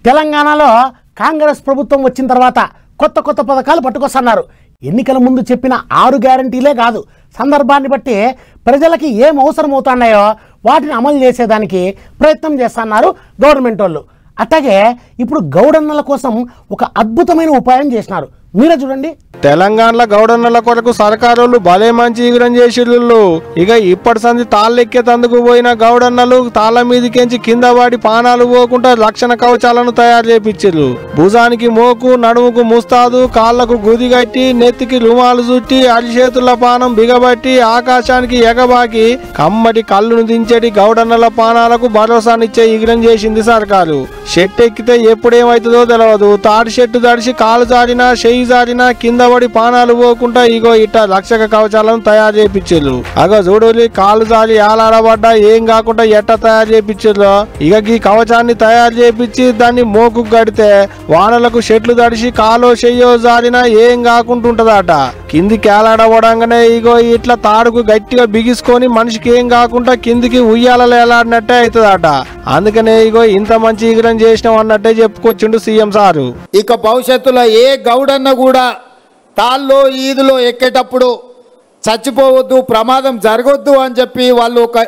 తెలంగాణలో కాంగ్రెస్ ప్రభుత్వం వచ్చిన తర్వాత కొత్త కొత్త పథకాలు పట్టుకొస్తున్నారు. ఎన్నికల ముందు చెప్పిన 6 గ్యారంటీలే కాదు, సందర్భాన్ని బట్టి ప్రజలకి ఏం అవసరం అవుతున్నాయో వాటిని అమలు చేసేదానికి ప్రయత్నం చేస్తున్నారు గవర్నమెంట్ వాళ్ళు. అట్లాగే ఇప్పుడు గౌడన్నల కోసం ఒక అద్భుతమైన ఉపాయం చేసినారు. మీరే చూడండి. తెలంగాణలో గౌడన్నల కొరకు సర్కారోళ్ళు భలే మంచి ఈగురం చేసిళ్ళు. ఇక ఇప్పటి సంది తాళ్ళెక్కేతందుకు పోయిన గౌడన్నలు తాళ్ళ మీదకించి కింద పడి పానాలు పోకుండా రక్షణ కవచాలను తయారు చేపించిళ్ళు. భుజానికి మోకు, నడుముకు ముస్తాదు, కాళ్లకు గుదిగట్టి, నెత్తికి రుమాలు చుట్టి, అరిచేతుల పానం బిగబట్టి ఆకాశానికి ఎగబాకి కమ్మటి కళ్ళును దించేటి గౌడన్నల పానాలకు భరోసానిచ్చే ఈగురం చేసింది సర్కారు. షెట్ ఎక్కితే ఎప్పుడేమైతుందో తెలియదు. తాడి షెట్టు తడిసి కాలు జారినా చెయ్యి జారినా కింద పడి పానాలు పోకుండా ఇగో ఇట్ట రక్షక కవచాలను తయారు చేయించారు. అగో చూడలి, కాలు జారి ఆలాడబడ్డా ఏం కాకుండా ఎట్ట తయారు చేయించారు. ఇక ఈ కవచాన్ని తయారు చేయించి దాన్ని మోకు కడితే వానలకు చెట్లు తడిసి కాలో చెయ్యో జారినా ఏం కాకుంటుంటదట. కిందికి ఏలాడబడంగానే ఇగో ఇట్లా తాడుకు గట్టిగా బిగిసుకొని మనిషికి ఏం కాకుండా కిందికి ఉయ్యాలలో ఏలాడినట్టే అవుతుందట. అందుకనే ఇగో ఇంత మంచి ఈగురం చేసినాం అన్నట్టే చెప్పుకొచ్చిండు సీఎం సారు. ఇక భవిష్యత్తులో ఏ గౌడన్న కూడా తాళ్ళలో ఈదులో ఎక్కేటప్పుడు చచ్చిపోవద్దు, ప్రమాదం జరగొద్దు అని చెప్పి వాళ్ళు ఒక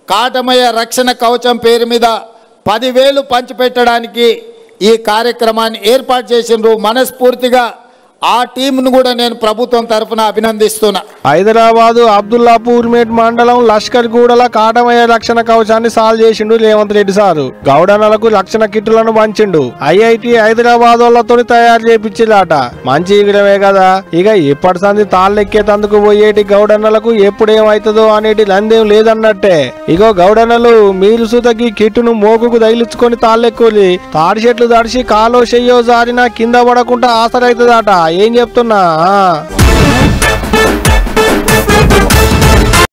కాటమయ్య రక్షణ కవచం పేరు మీద 10,000 పంచిపెట్టడానికి ఈ కార్యక్రమాన్ని ఏర్పాటు చేసిండ్రు. మనస్ఫూర్తిగా ఆ టీంను కూడా నేను ప్రభుత్వం తరఫున అభినందిస్తున్నా. హైదరాబాదు అబ్దుల్లాపూర్ మేట్ మండలం లష్కర్ గూడల కాటమయ్య రక్షణ కవచాన్ని సాల్వ్ చేసిండు రేవంత్ రెడ్డి సారు. గౌడన్నలకు రక్షణ కిట్టులను పంచిండు. ఐఐటి హైదరాబాద్ వాళ్ళతో తయారు చేపించిలాట. మంచి ఈగురమే కదా. ఇక ఇప్పటి సంది తాళ్ళెక్కేతందుకు పోయేటి గౌడన్నలకు ఎప్పుడేమైతుందో అనేటి లందేం లేదన్నట్టే. ఇగో గౌడన్నలు మీరు సుతకి కిట్టును మోకుకు తగిలించుకొని తాళ్ళెక్కులి తాడి చెట్లు తడిసి కాలో చెయ్యో జారినా కింద పడకుండా ఆసరైతుందట. ఏం చెప్తున్నా.